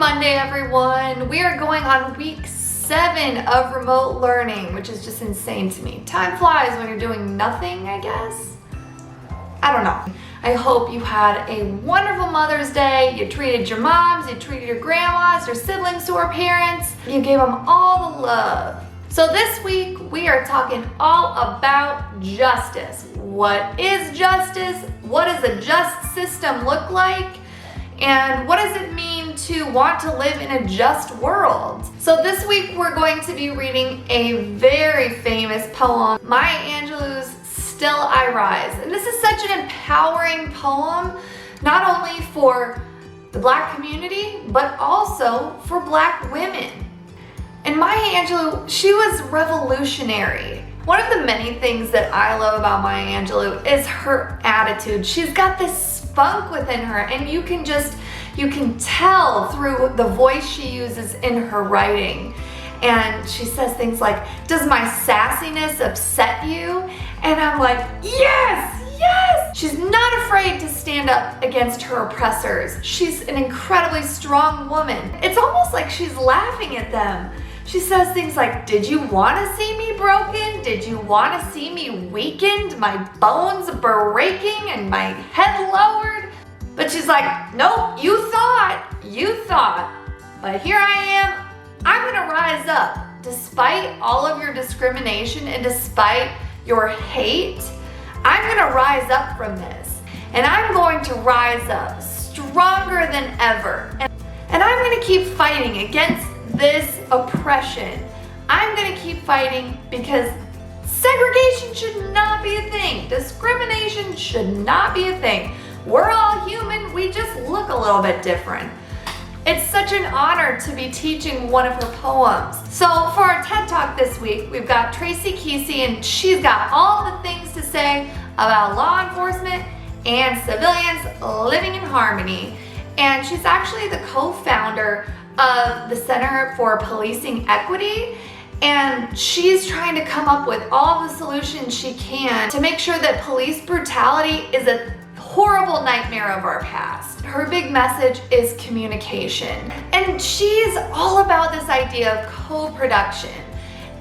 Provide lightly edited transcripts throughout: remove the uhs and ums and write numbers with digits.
Monday, everyone. We are going on week 7 of remote learning, which is just insane to me. Time flies when you're doing nothing, I guess. I don't know. I hope you had a wonderful Mother's Day. You treated your moms, you treated your grandmas, your siblings who are parents. You gave them all the love. So this week, we are talking all about justice. What is justice? What does a just system look like? And what does it mean to want to live in a just world? So this week, we're going to be reading a very famous poem, Maya Angelou's Still I Rise. And this is such an empowering poem, not only for the Black community, but also for Black women. And Maya Angelou, she was revolutionary. One of the many things that I love about Maya Angelou is her attitude. She's got this spunk within her, and you can tell through the voice she uses in her writing. And she says things like, "Does my sassiness upset you?" And I'm like, yes, yes! She's not afraid to stand up against her oppressors. She's an incredibly strong woman. It's almost like she's laughing at them. She says things like, "Did you want to see me broken? Did you want to see me weakened, my bones breaking and my head lowered?" But she's like, "Nope, you thought. But here I am. I'm gonna rise up. Despite all of your discrimination and despite your hate, I'm gonna rise up from this. And I'm going to rise up stronger than ever. And I'm gonna keep fighting against this oppression. I'm gonna keep fighting because segregation should not be a thing. Discrimination should not be a thing. We're all human, we just look a little bit different." It's such an honor to be teaching one of her poems. So for our TED Talk this week, we've got Tracie Keesee, and she's got all the things to say about law enforcement and civilians living in harmony. And she's actually the co-founder of the Center for Policing Equity, and she's trying to come up with all the solutions she can to make sure that police brutality is a horrible nightmare of our past. Her big message is communication, and she's all about this idea of co-production.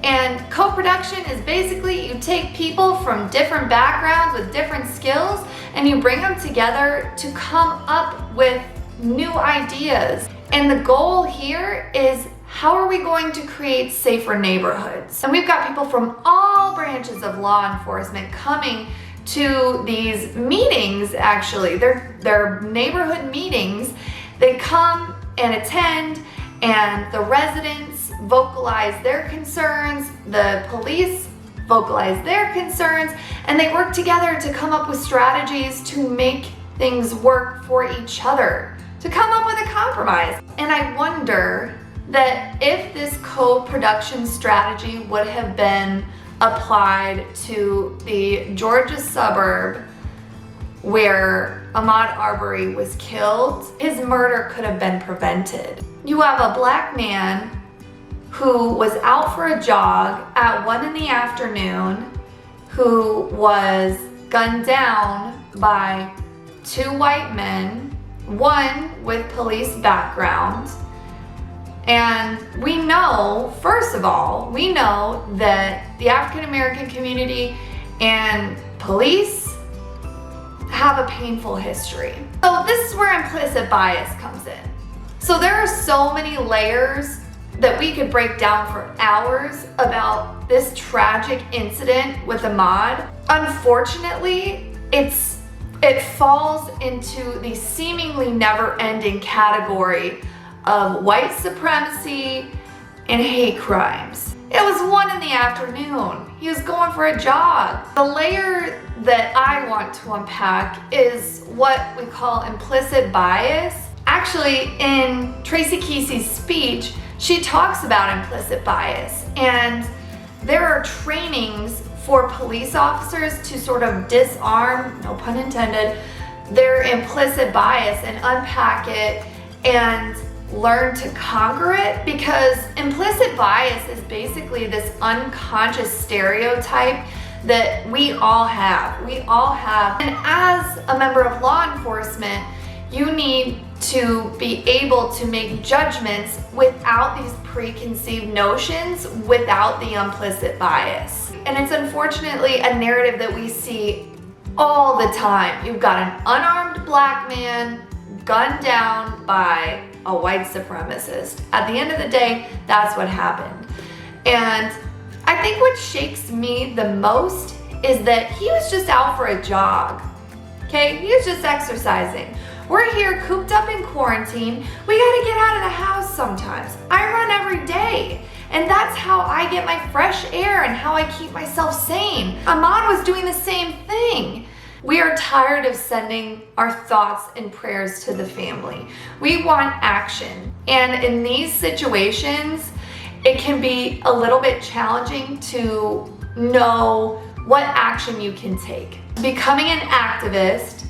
And co-production is basically you take people from different backgrounds with different skills and you bring them together to come up with new ideas. And the goal here is, how are we going to create safer neighborhoods? And we've got people from all branches of law enforcement coming to these meetings. Actually, they're neighborhood meetings. They come and attend, and the residents vocalize their concerns, the police vocalize their concerns, and they work together to come up with strategies to make things work for each other, to come up with a compromise. And I wonder that if this co-production strategy would have been applied to the Georgia suburb where Ahmaud Arbery was killed, his murder could have been prevented. You have a Black man who was out for a jog at 1 p.m, who was gunned down by 2 white men, one with police background. And we know, first of all, we know that the African American community and police have a painful history. So this is where implicit bias comes in. So there are so many layers that we could break down for hours about this tragic incident with Ahmaud. Unfortunately, it falls into the seemingly never-ending category of white supremacy and hate crimes. It was 1 p.m. He was going for a jog. The layer that I want to unpack is what we call implicit bias. Actually, in Tracie Keesee's speech, she talks about implicit bias, and there are trainings for police officers to sort of disarm, no pun intended, their implicit bias and unpack it and learn to conquer it, because implicit bias is basically this unconscious stereotype that we all have. And as a member of law enforcement, you need to be able to make judgments without these preconceived notions, without the implicit bias. And it's unfortunately a narrative that we see all the time. You've got an unarmed black man gunned down by a white supremacist. At the end of the day, that's what happened. And I think what shakes me the most is that he was just out for a jog. Okay, he was just exercising. We're here cooped up in quarantine. We gotta get out of the house sometimes. I run every day, and that's how I get my fresh air and how I keep myself sane. Ahmaud was doing the same thing. We are tired of sending our thoughts and prayers to the family. We want action. And in these situations, it can be a little bit challenging to know what action you can take. Becoming an activist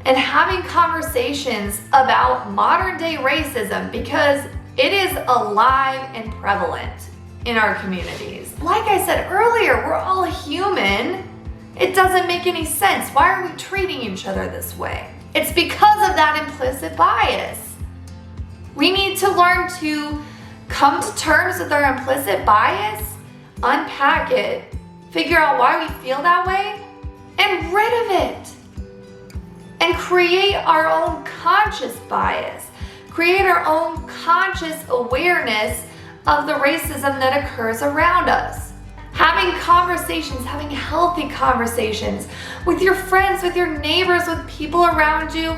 and having conversations about modern day racism, because it is alive and prevalent in our communities. Like I said earlier, we're all human. It doesn't make any sense. Why are we treating each other this way? It's because of that implicit bias. We need to learn to come to terms with our implicit bias, unpack it, figure out why we feel that way, and rid of it. And create our own conscious bias. Create our own conscious awareness of the racism that occurs around us. Having conversations, having healthy conversations with your friends, with your neighbors, with people around you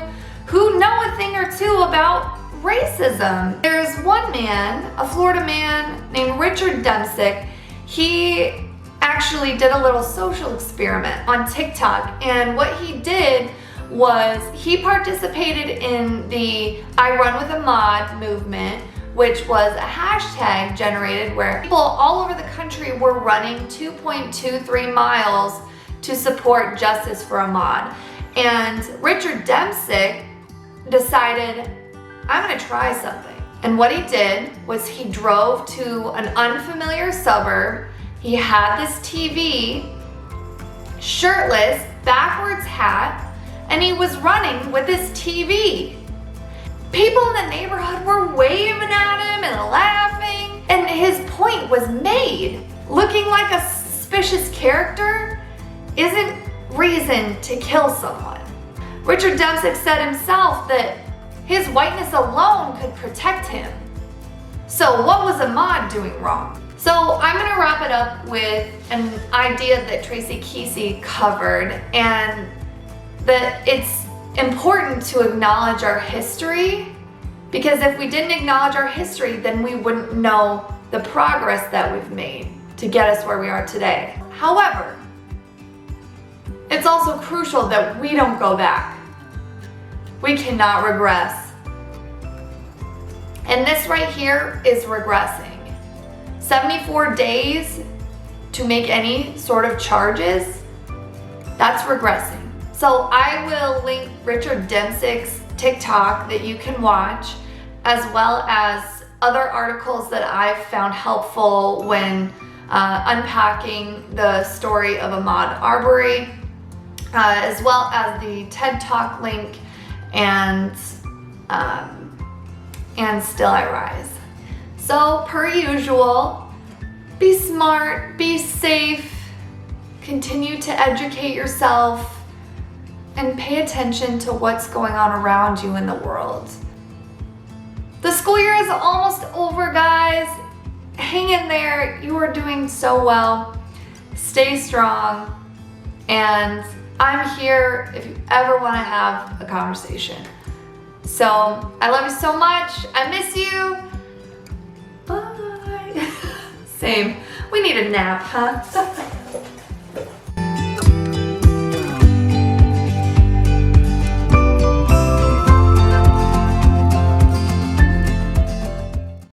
who know a thing or two about racism. There's one man, a Florida man named Richard Dempsick. He actually did a little social experiment on TikTok, and what he did was he participated in the I Run with Ahmaud movement, which was a hashtag generated where people all over the country were running 2.23 miles to support justice for Ahmaud. And Richard Dempsick decided, I'm gonna try something. And what he did was he drove to an unfamiliar suburb. He had this TV, shirtless, backwards hat, and he was running with his TV. People in the neighborhood were waving at him and laughing, and his point was made. Looking like a suspicious character isn't reason to kill someone. Richard Dempsick said himself that his whiteness alone could protect him. So what was Ahmaud doing wrong? So I'm gonna wrap it up with an idea that Tracie Keesee covered, and that it's important to acknowledge our history, because if we didn't acknowledge our history, then we wouldn't know the progress that we've made to get us where we are today. However, it's also crucial that we don't go back. We cannot regress. And this right here is regressing. 74 days to make any sort of charges, that's regressing. So I will link Richard Dempsick's TikTok that you can watch, as well as other articles that I've found helpful when unpacking the story of Ahmaud Arbery, as well as the TED Talk link and Still I Rise. So per usual, be smart, be safe, continue to educate yourself, and pay attention to what's going on around you in the world. The school year is almost over, guys. Hang in there. You are doing so well. Stay strong. And I'm here if you ever want to have a conversation. So I love you so much. I miss you. Bye. Same. We need a nap, huh?